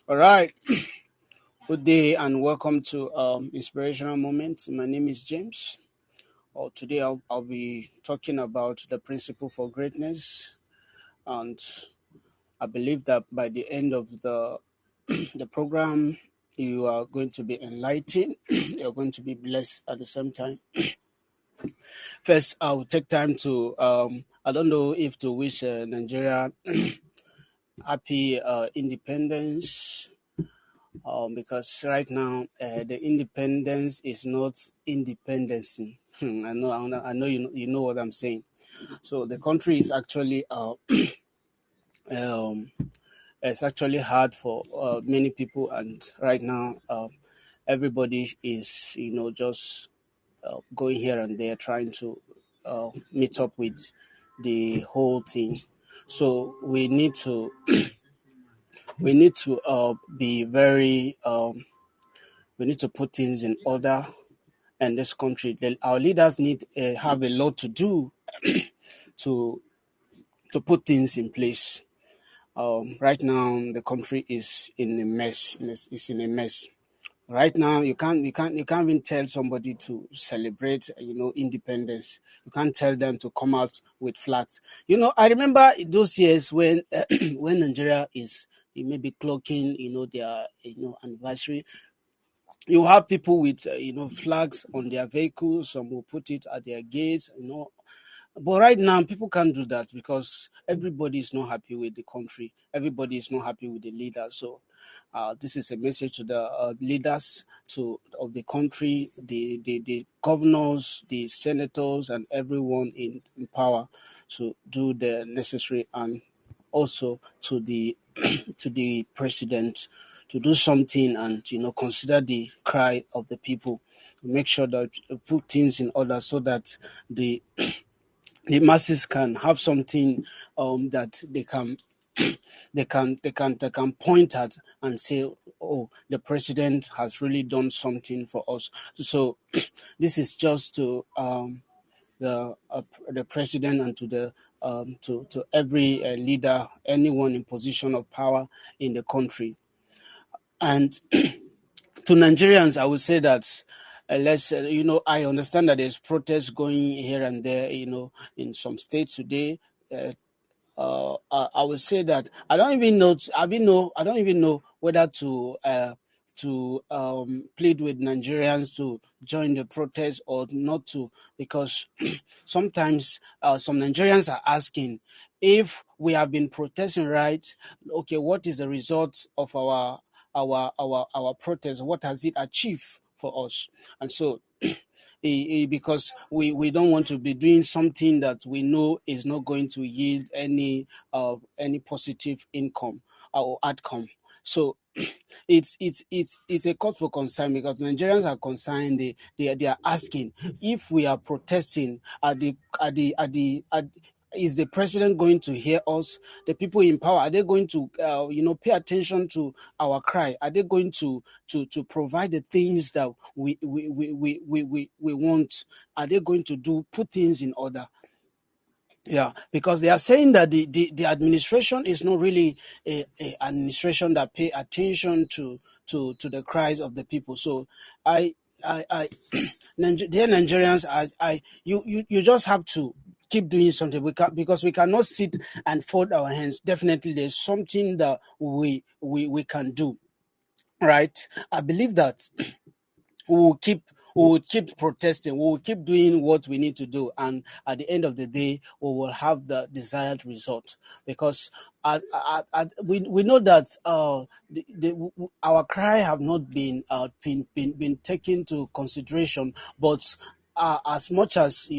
All right. Good day and welcome to Inspirational Moments. My name is James. Today I'll be talking about the principle for greatness, and I believe that by the end of the program, you are going to be enlightened. You're going to be blessed at the same time. First, I'll take time to I don't know if to wish Nigeria happy independence. Because right now the independence is not independency. I know you know what I'm saying. So the country is actually um, it's actually hard for many people, and right now everybody is just going here and there trying to meet up with the whole thing. So we need to be very we need to put things in order and this country. Our leaders need have a lot to do to put things in place. Right now, the country is in a mess. It's in a mess. Right now, you can't even tell somebody to celebrate, independence. You can't tell them to come out with flags. I remember those years when when Nigeria is maybe clocking, their anniversary. You have people with flags on their vehicles. Some will put it at their gates. But right now, people can't do that because everybody is not happy with the country. Everybody is not happy with the leader. So, this is a message to the leaders of the country, the governors, the senators, and everyone in power to do the necessary, and also to the to the president to do something and consider the cry of the people, to make sure that put things in order so that the the masses can have something that they can point at and say, oh, the president has really done something for us. So this is just to the president and to the to every leader, anyone in position of power in the country. And to Nigerians, I would say that let's I understand that there's protests going here and there, in some states today. Uh, I would say that I don't even know. I don't even know whether to plead with Nigerians to join the protest or not to, because sometimes some Nigerians are asking, if we have been protesting, right? Okay, what is the result of our protest? What has it achieved for us? And so because we don't want to be doing something that we know is not going to yield any positive income or outcome. So it's a cause for concern, because Nigerians are concerned. They are asking, if we are protesting, is the president going to hear us? The people in power, are they going to pay attention to our cry? Are they going to provide the things that we want? Are they going to put things in order? Yeah, because they are saying that the administration is not really a administration that pay attention to the cries of the people. So I dear Nigerians, you just have to keep doing something. Because we cannot sit and fold our hands. Definitely, there's something that we can do. Right? I believe that we will keep protesting. We will keep doing what we need to do, and at the end of the day, we will have the desired result. Because we know that our cry have not been taken to consideration. But as much as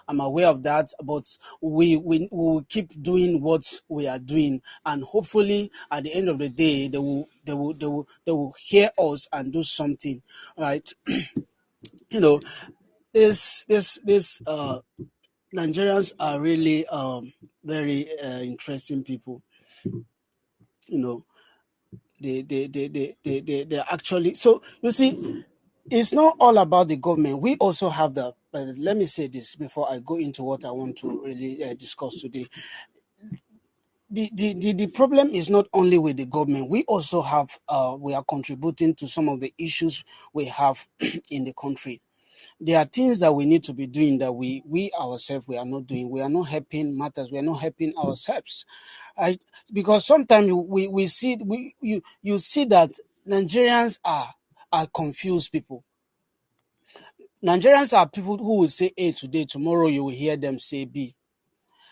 I'm aware of that, but we will keep doing what we are doing, and hopefully at the end of the day, they will hear us and do something, right? you know this Nigerians are really very interesting people. you know they actually, so you see, it's not all about the government. We also have the let me say this before I go into what I want to really discuss today. the problem is not only with the government. We also have we are contributing to some of the issues we have in the country. There are things that we need to be doing that we ourselves we are not doing. We are not helping matters. We are not helping ourselves. I Because sometimes we see you see that Nigerians are confused people. Nigerians are people who will say A today, tomorrow you will hear them say B.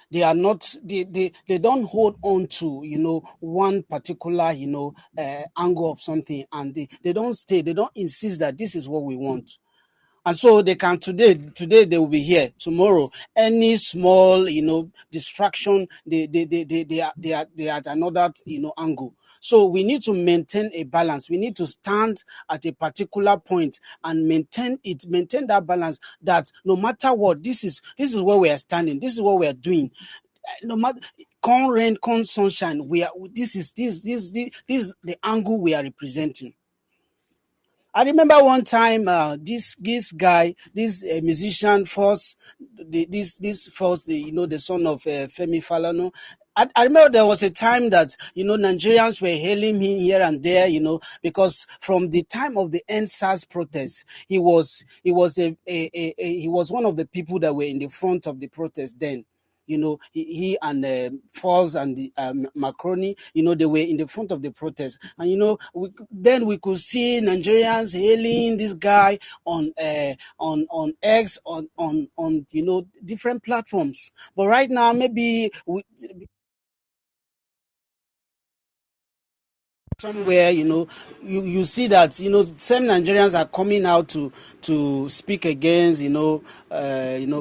They are not they don't hold on to one particular angle of something, and they don't stay, they don't insist that this is what we want. And so they can today they will be here, tomorrow any small distraction, they are at another angle. So we need to maintain a balance. We need to stand at a particular point and maintain that balance, that no matter what, this is where we are standing, this is what we are doing. No matter come rain, come sunshine, we are this is the angle we are representing. I remember one time, this guy, this musician, first, this first, the son of Femi Falana. I remember there was a time that Nigerians were hailing him here and there, because from the time of the NSAS protest, he was one of the people that were in the front of the protest then. He and Falls and Macroni, they were in the front of the protest. And, then we could see Nigerians hailing this guy on X, on different platforms. But right now, maybe somewhere, you see that same Nigerians are coming out to speak against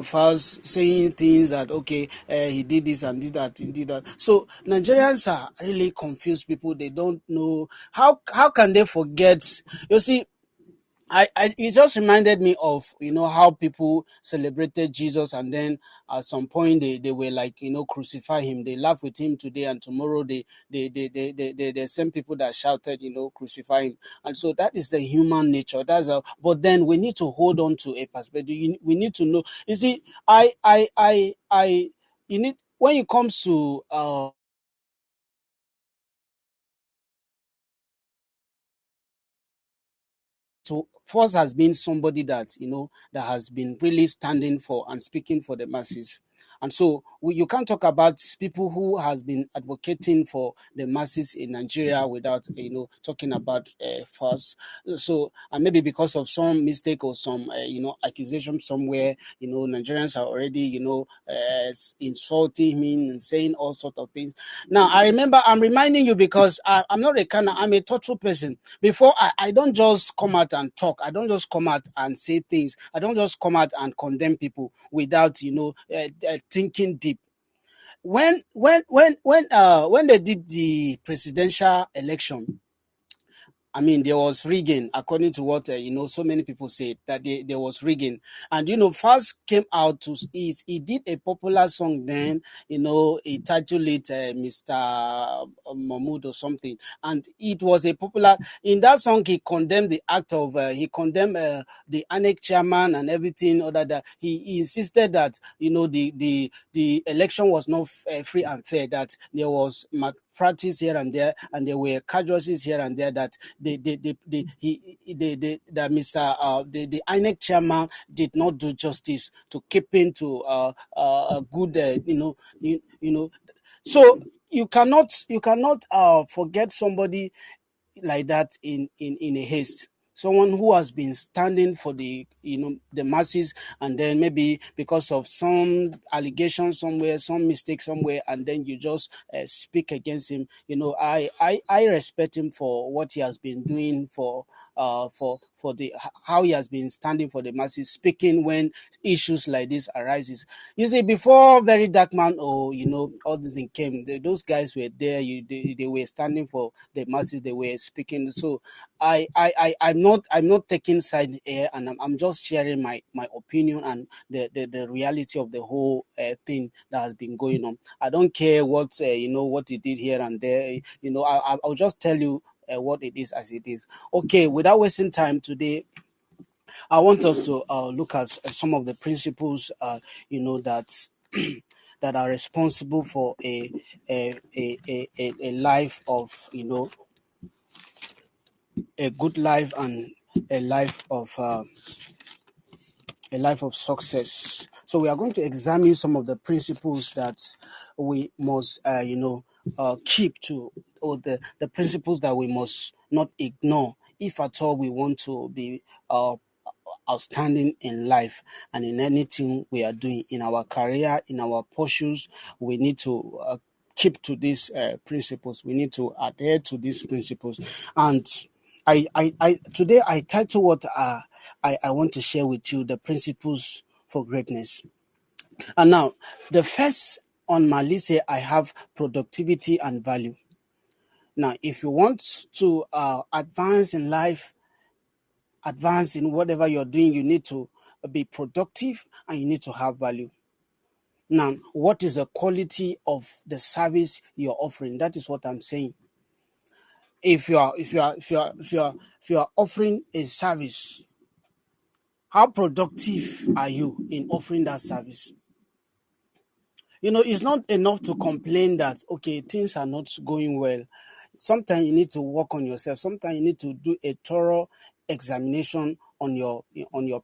first saying things that okay, he did this and did that, he did that. So Nigerians are really confused people. They don't know how can they forget. You see, it just reminded me of how people celebrated Jesus, and then at some point they were like crucify him. They laugh with him today, and tomorrow the same people that shouted crucify him. And so that is the human nature. But then we need to hold on to a perspective. We need to know. You see, you need, when it comes to so Force has been somebody that that has been really standing for and speaking for the masses. And so you can't talk about people who has been advocating for the masses in Nigeria without talking about Force. So and maybe because of some mistake or some accusation somewhere, Nigerians are already insulting him and saying all sort of things. Now I remember, I'm reminding you because I'm not I'm a thoughtful person. Before I don't just come out and talk. I don't just come out and say things. I don't just come out and condemn people without thinking deep. When they did the presidential election, I mean, there was rigging, according to what so many people said that there was rigging. And first came out to he did a popular song then. He titled it Mr. Mahmood or something, and it was a popular. In that song, he condemned the act of he condemned the ANEC chairman and everything. Other that he insisted that the election was not free and fair. That there was practice here and there, and there were casualties here and there. That that Mr. The INEC chairman did not do justice to keeping to a good so you cannot forget somebody like that in a haste. Someone who has been standing for the masses, and then maybe because of some allegation somewhere, some mistake somewhere, and then you just speak against him. I respect him for what he has been doing for the how he has been standing for the masses, speaking when issues like this arises. You see, before Very Dark Man or all this thing came, those guys were there. They were standing for the masses. They were speaking. So I'm not taking side here, and I'm just sharing my opinion and the reality of the whole thing that has been going on. I don't care what what he did here and there. I'll just tell you what it is as it is. Okay, without wasting time today, I want us to look at some of the principles, that that are responsible for a life of, a good life, and a life of a life of success. So we are going to examine some of the principles that we must, keep to, or the principles that we must not ignore if at all we want to be outstanding in life and in anything we are doing in our career, in our pursuits. We need to keep to these principles. We need to adhere to these principles. And today I title what I want to share with you: the principles for greatness. And now, the first on my list here, I have productivity and value. Now, if you want to advance in life, advance in whatever you're doing, you need to be productive and you need to have value. Now, what is the quality of the service you're offering? That is what I'm saying. If you are offering a service, how productive are you in offering that service? It's not enough to complain that, okay, things are not going well. Sometimes you need to work on yourself. Sometimes you need to do a thorough examination on your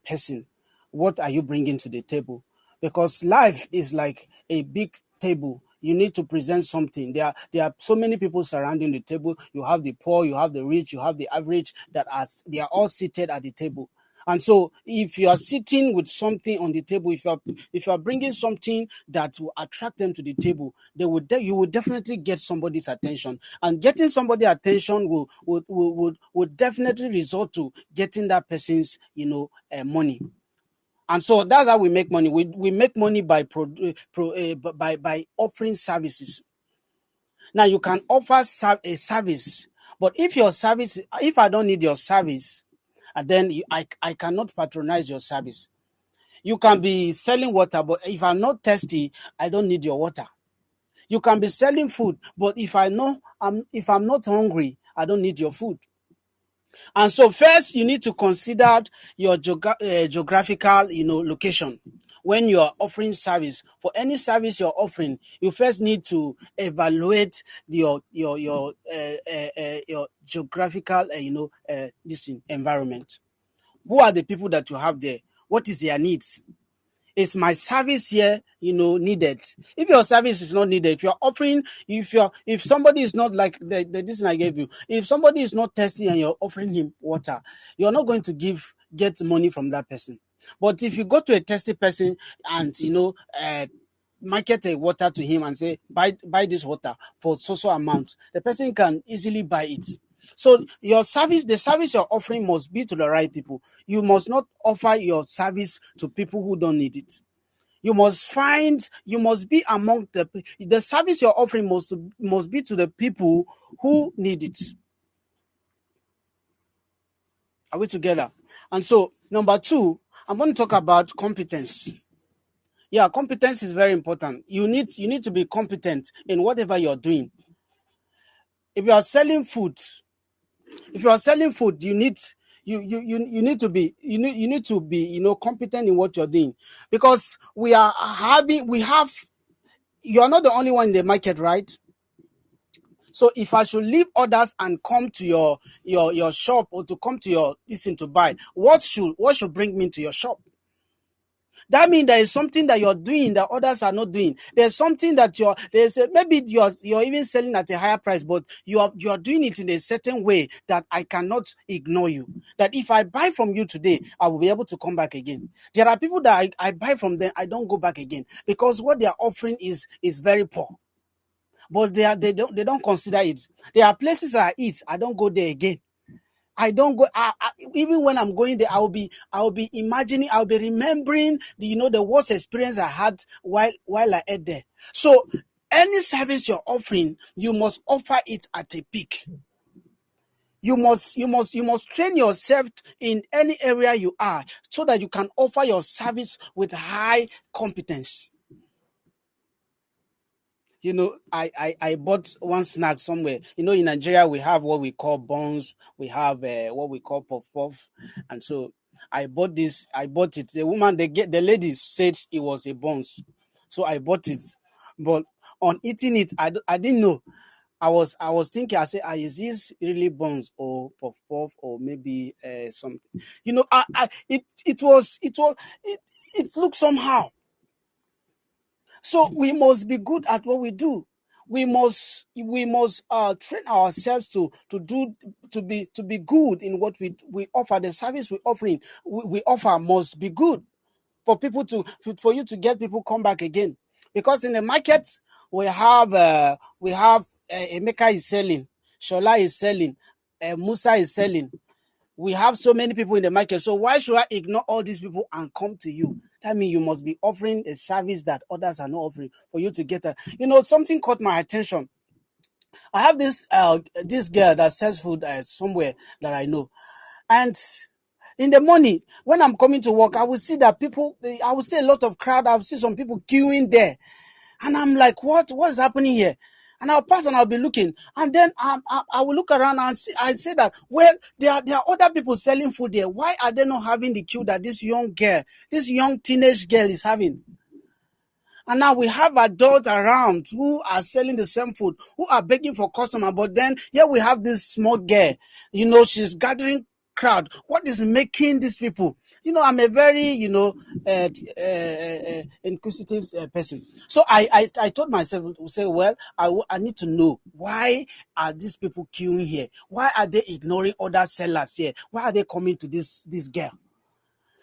person. What are you bringing to the table? Because life is like a big table. You need to present something. There are so many people surrounding the table. You have the poor, you have the rich, you have the average, they are all seated at the table. And so, if you are sitting with something on the table, if you are bringing something that will attract them to the table, you will definitely get somebody's attention. And getting somebody's attention will definitely result to getting that person's money. And so that's how we make money. We make money by by offering services. Now you can offer a service, but if I don't need your service, and then I cannot patronize your service. You can be selling water, but if I'm not thirsty, I don't need your water. You can be selling food, but if I'm not hungry, I don't need your food. And so first you need to consider your geographical, location. When you are offering service, for any service you're offering, you first need to evaluate your geographical, environment. Who are the people that you have there? What is their needs? Is my service here, needed? If your service is not needed, if somebody is not like the this thing I gave you, if somebody is not thirsty and you're offering him water, you're not going to get money from that person. But if you go to a thirsty person and market a water to him and say, buy this water for so amount, the person can easily buy it. So the service you're offering must be to the right people. You must not offer your service to people who don't need it. You must be among the service you're offering must be to the people who need it. Are we together? And so, number two, I'm going to talk about competence. Yeah, competence is very important. You need to be competent in whatever you're doing. If you are selling food, you need to be competent in what you're doing, because you are not the only one in the market, right? So if I should leave others and come to your shop, or to come to your listen to buy, what should bring me to your shop? That means there is something that you're doing that others are not doing. There's something that maybe you're even selling at a higher price, but you are doing it in a certain way that I cannot ignore you. That if I buy from you today, I will be able to come back again. There are people that I buy from them, I don't go back again, because what they are offering is very poor. But they don't consider it. There are places I eat, I don't go there again. I don't go. Even when I'm going there, I'll be imagining, I'll be remembering the worst experience I had while I ate there. So any service you're offering, you must offer it at a peak. You must train yourself in any area you are, so that you can offer your service with high competence. I bought one snack somewhere. In Nigeria, we have what we call buns, we have what we call puff puff. And so I bought it. The lady said it was a buns. So I bought it. But on eating it, I didn't know. I was thinking, I said, is this really buns or puff puff or maybe something? It it looked somehow. So we must be good at what we do. We must train ourselves to be good in what we offer. The service we offer must be good for people for you to get people come back again. Because in the market we have Emeka is selling, Shola is selling, Musa is selling. We have so many people in the market. So why should I ignore all these people and come to you? That means you must be offering a service that others are not offering for you to get a. Something caught my attention. I have this girl that sells food somewhere that I know, and in the morning when I'm coming to work, I will see that people. I will see a lot of crowd. I will see some people queuing there. And I'm like, what is happening here? And I'll pass and I'll be looking. And then I will look around and I say that, well, there are other people selling food there. Why are they not having the queue that this young teenage girl is having? And now we have adults around who are selling the same food, who are begging for customer. But then here we have this small girl, she's gathering crowd. What is making these people? I'm a very, inquisitive person. So I told myself to say, well, I need to know, why are these people queuing here? Why are they ignoring other sellers here? Why are they coming to this girl?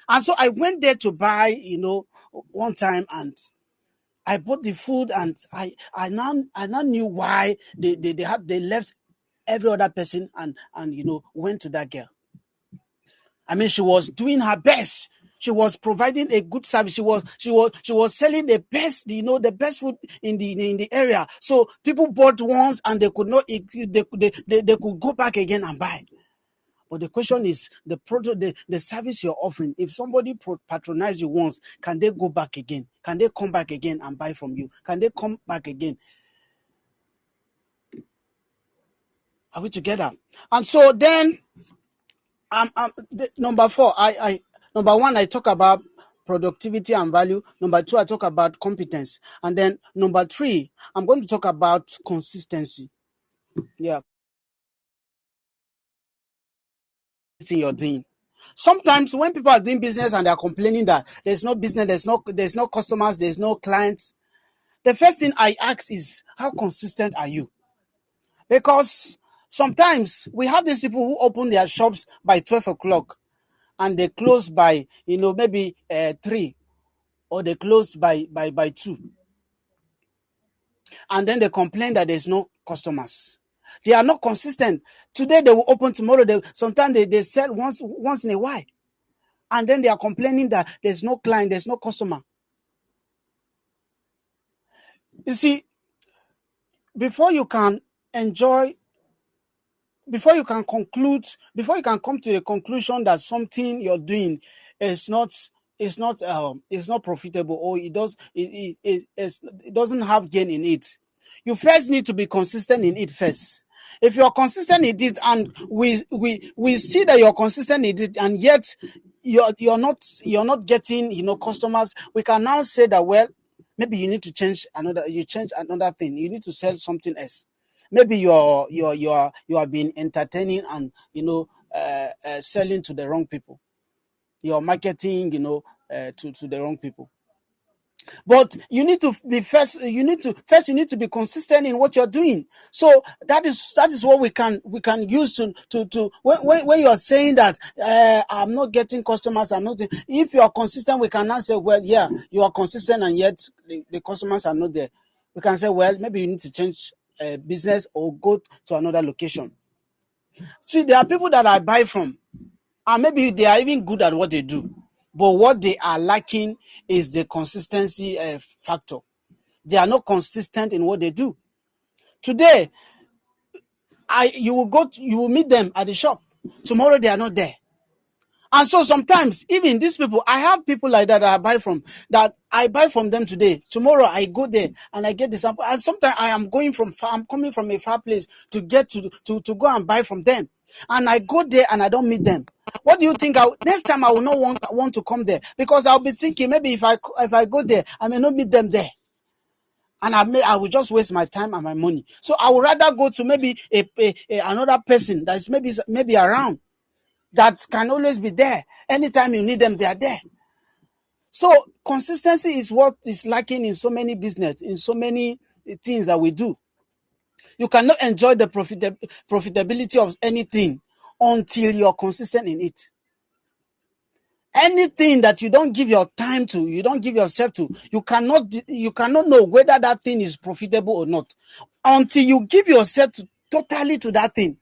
And so I went there to buy, one time, and I bought the food, and I now knew why they left every other person and went to that girl. I mean, she was doing her best. She was providing a good service. She was selling the best, the best food in the area. So people bought once and they could not they could go back again and buy. But the question is the product, the service you're offering. If somebody patronize you once, can they go back again? Can they come back again and buy from you? Can they come back again? Are we together? And so then, number four, number one, I talk about productivity and value. Number two, I talk about competence. And then number three, I'm going to talk about consistency. Yeah. Thing you're doing. Sometimes when people are doing business and they're complaining that there's no business, there's no customers, there's no clients, the first thing I ask is, how consistent are you? Because sometimes we have these people who open their shops by 12 o'clock and they close by, maybe 3, or they close by 2. And then they complain that there's no customers. They are not consistent. Today they will open, tomorrow sometimes they sell once in a while. And then they are complaining that there's no client, there's no customer. You see, before you can enjoy, before you can conclude, before you can come to the conclusion that something you're doing is not is not profitable, or it doesn't have gain in it, you first need to be consistent in it first. If you're consistent in it, and we see that you're consistent in it, and yet you're not getting customers, we can now say that, well, maybe you change another thing. You need to sell something else. Maybe you are being entertaining and selling to the wrong people. You're marketing to the wrong people. But you need to be consistent in what you're doing. So that is what we can use to when you are saying that, I'm not getting customers, if you are consistent, we can now say, well, yeah, you are consistent, and yet the customers are not there. We can say, well, maybe you need to change business or go to another location. See, there are people that I buy from, and maybe they are even good at what they do, but what they are lacking is the consistency factor. They are not consistent in what they do. Today, you will meet them at the shop. Tomorrow they are not there. And so sometimes, even these people, I have people like that I buy from them today. Tomorrow I go there and I get the sample. And sometimes I'm coming from a far place to get to go and buy from them. And I go there and I don't meet them. What do you think? Next time I will not want to come there, because I'll be thinking, maybe if I go there, I may not meet them there. and I will just waste my time and my money. So I would rather go to maybe another person that is maybe around, that can always be there. Anytime you need them, they are there. So consistency is what is lacking in so many business, in so many things that we do. You cannot enjoy the profitability of anything until you're consistent in it. Anything that you don't give your time to, you don't give yourself to, you cannot know whether that thing is profitable or not until you give yourself totally to that thing.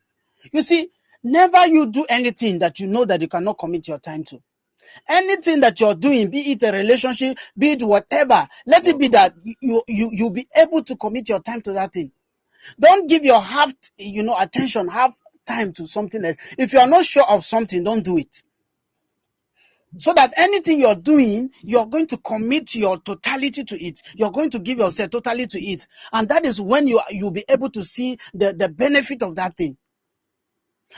You see, never you do anything that you know that you cannot commit your time to. Anything that you're doing, be it a relationship, be it whatever, let it be that you'll be able to commit your time to that thing. Don't give your half attention, half time to something else. If you are not sure of something, don't do it. So that anything you're doing, you're going to commit your totality to it. You're going to give yourself totally to it. And that is when you'll be able to see the benefit of that thing.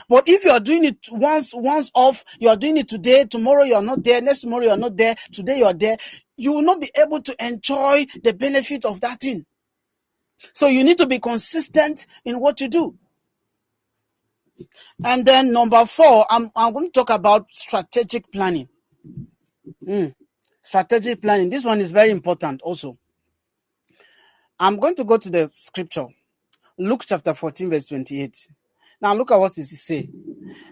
But if you're doing it once off, you're doing it today, tomorrow you're not there, next tomorrow you're not there, today you're there, you will not be able to enjoy the benefit of that thing. So you need to be consistent in what you do. And then number 4, I'm going to talk about strategic planning. Strategic planning. This one is very important also. I'm going to go to the scripture. Luke chapter 14 verse 28. Now look at what it says.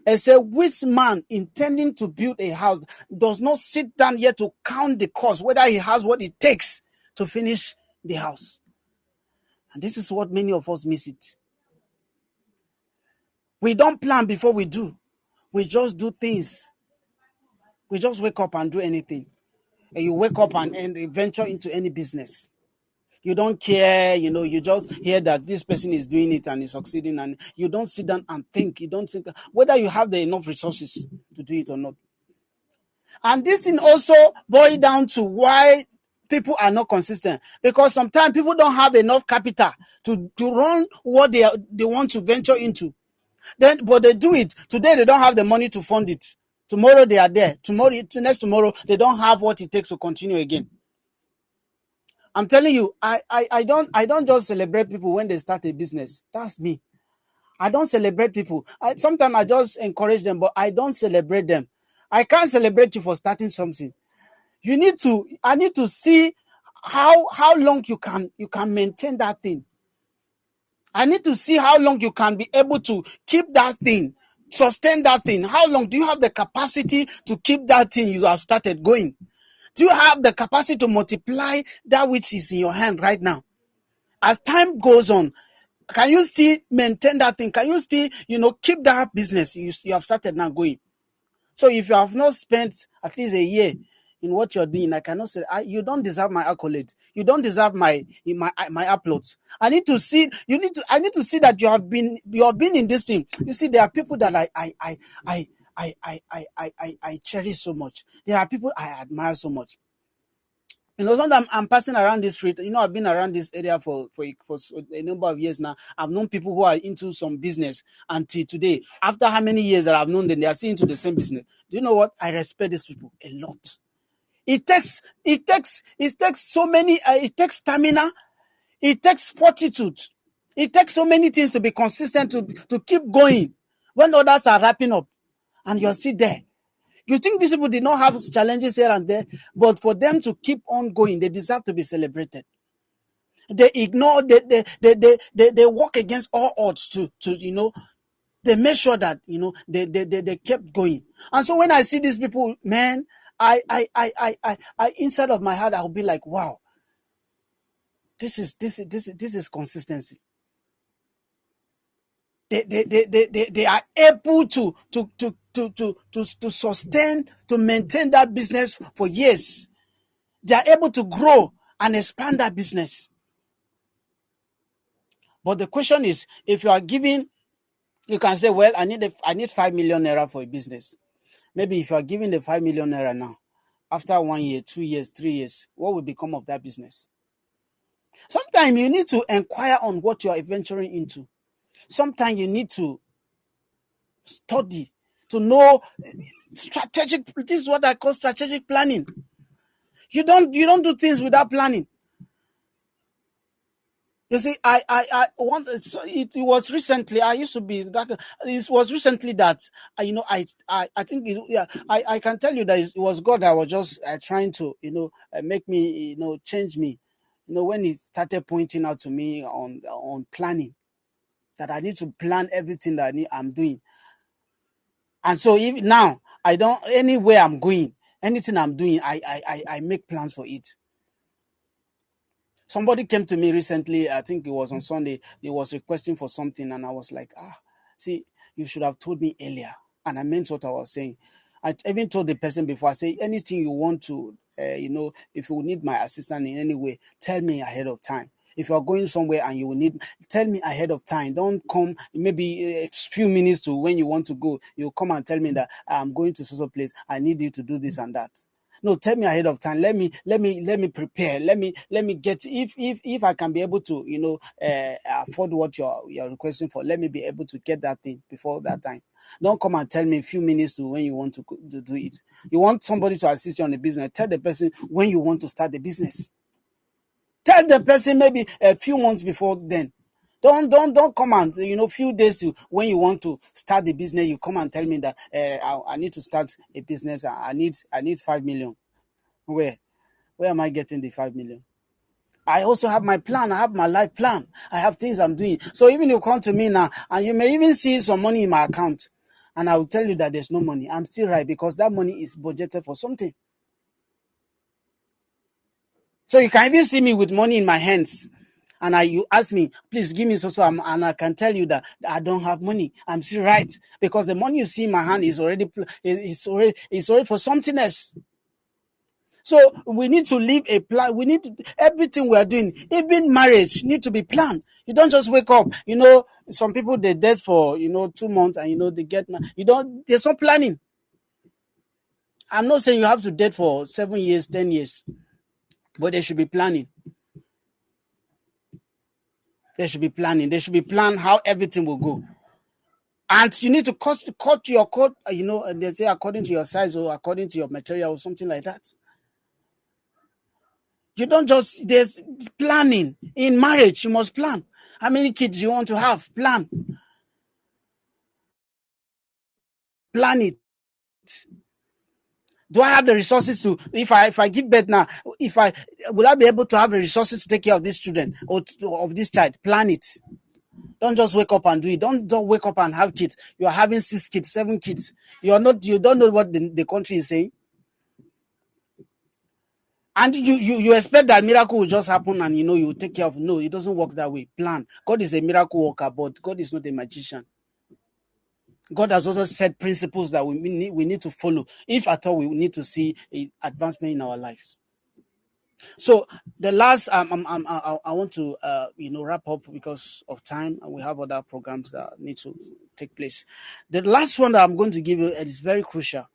It says, which man intending to build a house does not sit down yet to count the cost, whether he has what it takes to finish the house. And this is what many of us miss it. We don't plan before we do. We just do things. We just wake up and do anything. And you wake up and venture into any business. You don't care, you just hear that this person is doing it and is succeeding, and you don't sit down and think. You don't think whether you have the enough resources to do it or not. And this thing also boils down to why people are not consistent, because sometimes people don't have enough capital to run what they want to venture into. But they do it. Today they don't have the money to fund it. Tomorrow they are there. Next tomorrow they don't have what it takes to continue again. I'm telling you, I don't just celebrate people when they start a business. That's me. I don't celebrate people. Sometimes I just encourage them, but I don't celebrate them. I can't celebrate you for starting something. I need to see how long you can maintain that thing. I need to see how long you can be able to keep that thing, sustain that thing. How long do you have the capacity to keep that thing you have started going? Do you have the capacity to multiply that which is in your hand right now? As time goes on, can you still maintain that thing? Can you still, keep that business you have started now going? So if you have not spent at least a year in what you're doing, I cannot say you don't deserve my accolades. You don't deserve my uploads. I need to see that you have been in this thing. You see, there are people that I cherish so much. There are people I admire so much. Sometimes I'm passing around this street. I've been around this area for a number of years now. I've known people who are into some business until today. After how many years that I've known them, they are still into the same business. Do you know what? I respect these people a lot. It takes so many. It takes stamina. It takes fortitude. It takes so many things to be consistent to keep going when others are wrapping up, and you're still there. You think these people did not have challenges here and there, but for them to keep on going, they deserve to be celebrated. They ignore, they work against all odds to they make sure that they kept going. And so when I see these people, man, I inside of my heart, I'll be like, wow, this is consistency. They are able to sustain, to maintain that business for years. They are able to grow and expand that business. But the question is, if you are giving, you can say, well, I need 5 million naira for a business. Maybe if you are giving the 5 million naira now, after 1 year, 2 years, 3 years, what will become of that business? Sometimes you need to inquire on what you are venturing into. Sometimes you need to study to know strategic. This is what I call strategic planning. You don't do things without planning. You see, I want it was recently. I used to be that. It was recently that I think yeah, I can tell you that it was God that was just trying to make me change me. When He started pointing out to me on planning, that I need to plan everything that I'm doing. And so if now I don't, anywhere I'm going, anything I'm doing, I make plans for it. Somebody came to me recently, I think it was on Sunday, he was requesting for something, and I was like, see, you should have told me earlier. And I meant what I was saying. I even told the person before, I say, anything you want to, if you need my assistance in any way, tell me ahead of time. If you're going somewhere and you will need, tell me ahead of time. Don't come maybe a few minutes to when you want to go. You come and tell me that I'm going to some place. I need you to do this and that. No, tell me ahead of time. Let me prepare. Let me get, if I can be able to afford what you're requesting for. Let me be able to get that thing before that time. Don't come and tell me a few minutes to when you want to do it. You want somebody to assist you on the business. Tell the person when you want to start the business. Tell the person maybe a few months before then. Don't come and few days to when you want to start the business. You come and tell me that I need to start a business. I need 5 million. Where am I getting the 5 million? I also have my plan. I have my life plan. I have things I'm doing. So even you come to me now, and you may even see some money in my account, and I will tell you that there's no money. I'm still right, because that money is budgeted for something. So you can even see me with money in my hands, and you ask me, please give me so, and I can tell you that I don't have money. I'm still right, because the money you see in my hand is already for something else. So we need to leave a plan. We need to, everything we are doing, even marriage, need to be planned. You don't just wake up. Some people, they date for 2 months, and they get you don't. There's no planning. I'm not saying you have to date for 7 years, 10 years, but there should be planning. There should be planning. There should be plan how everything will go. And you need to cut your coat. They say according to your size or according to your material or something like that. You don't just, there's planning. In marriage, you must plan. How many kids you want to have? Plan. Plan it. Do I have the resources to, if I give birth now, will I be able to have the resources to take care of this children or of this child? Plan it. Don't just wake up and do it. Don't wake up and have kids. You are having 6 kids, 7 kids. You don't know what the country is saying. And you expect that miracle will just happen and you take care of. No, it doesn't work that way. Plan. God is a miracle worker, but God is not a magician. God has also set principles that we need to follow, if at all we need to see advancement in our lives. So the last, I want to wrap up because of time, and we have other programs that need to take place. The last one that I'm going to give you is very crucial.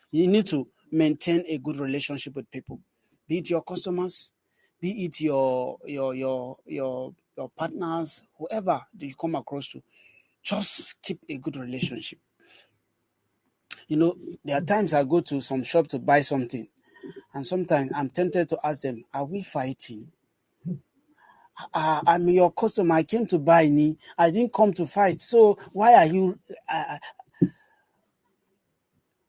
You need to maintain a good relationship with people, be it your customers, be it your partners, whoever that you come across to. Just keep a good relationship. There are times I go to some shop to buy something, and sometimes I'm tempted to ask them, are we fighting? I'm your customer. I came to buy. I didn't come to fight. So why are you?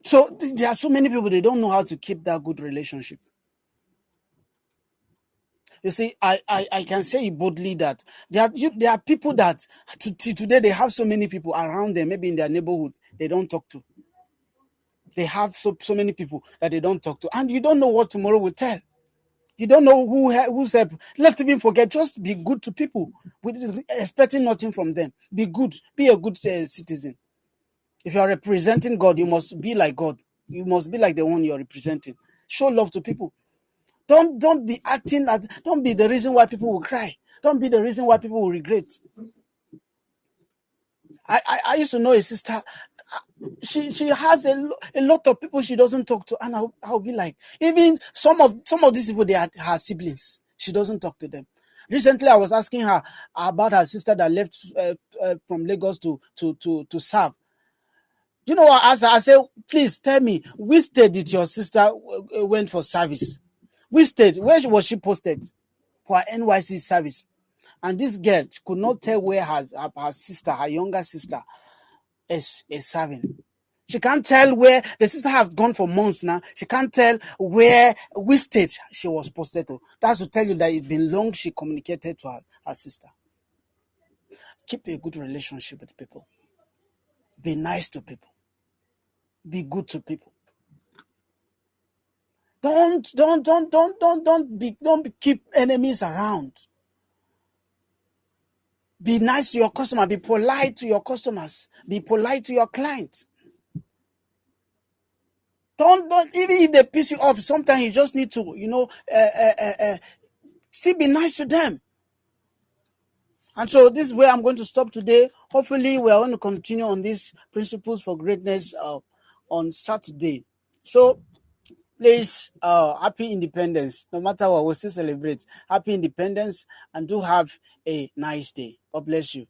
So there are so many people, they don't know how to keep that good relationship. You see, I can say boldly that there are people that today they have so many people around them, maybe in their neighborhood, they don't talk to. They have so many people that they don't talk to, and you don't know what tomorrow will tell. You don't know who's help. Let's even forget. Just be good to people, expecting nothing from them. Be good. Be a good citizen. If you are representing God, you must be like God. You must be like the one you are representing. Show love to people. Don't be acting as. Don't be the reason why people will cry. Don't be the reason why people will regret. I used to know a sister. She has a lot of people she doesn't talk to, and I'll be like, even some of these people, they are her siblings. She doesn't talk to them. Recently, I was asking her about her sister that left from Lagos to serve. You know what? I said, please tell me, which state did your sister went for service? Which state? Where was she posted for her NYC service? And this girl could not tell where her sister, her younger sister, is serving. She can't tell where the sister have gone for months now. She can't tell which state she was posted to. That's to tell you that it's been long she communicated to her sister. Keep a good relationship with people. Be nice to people. Be good to people. Don't keep enemies around. Be nice to your customer. Be polite to your customers. Be polite to your clients. Don't even if they piss you off. Sometimes you just need to, still be nice to them. And so this is where I'm going to stop today. Hopefully, we are going to continue on these principles for greatness on Saturday. So please, happy independence. No matter what, we'll still celebrate. Happy independence, and do have a nice day. God bless you.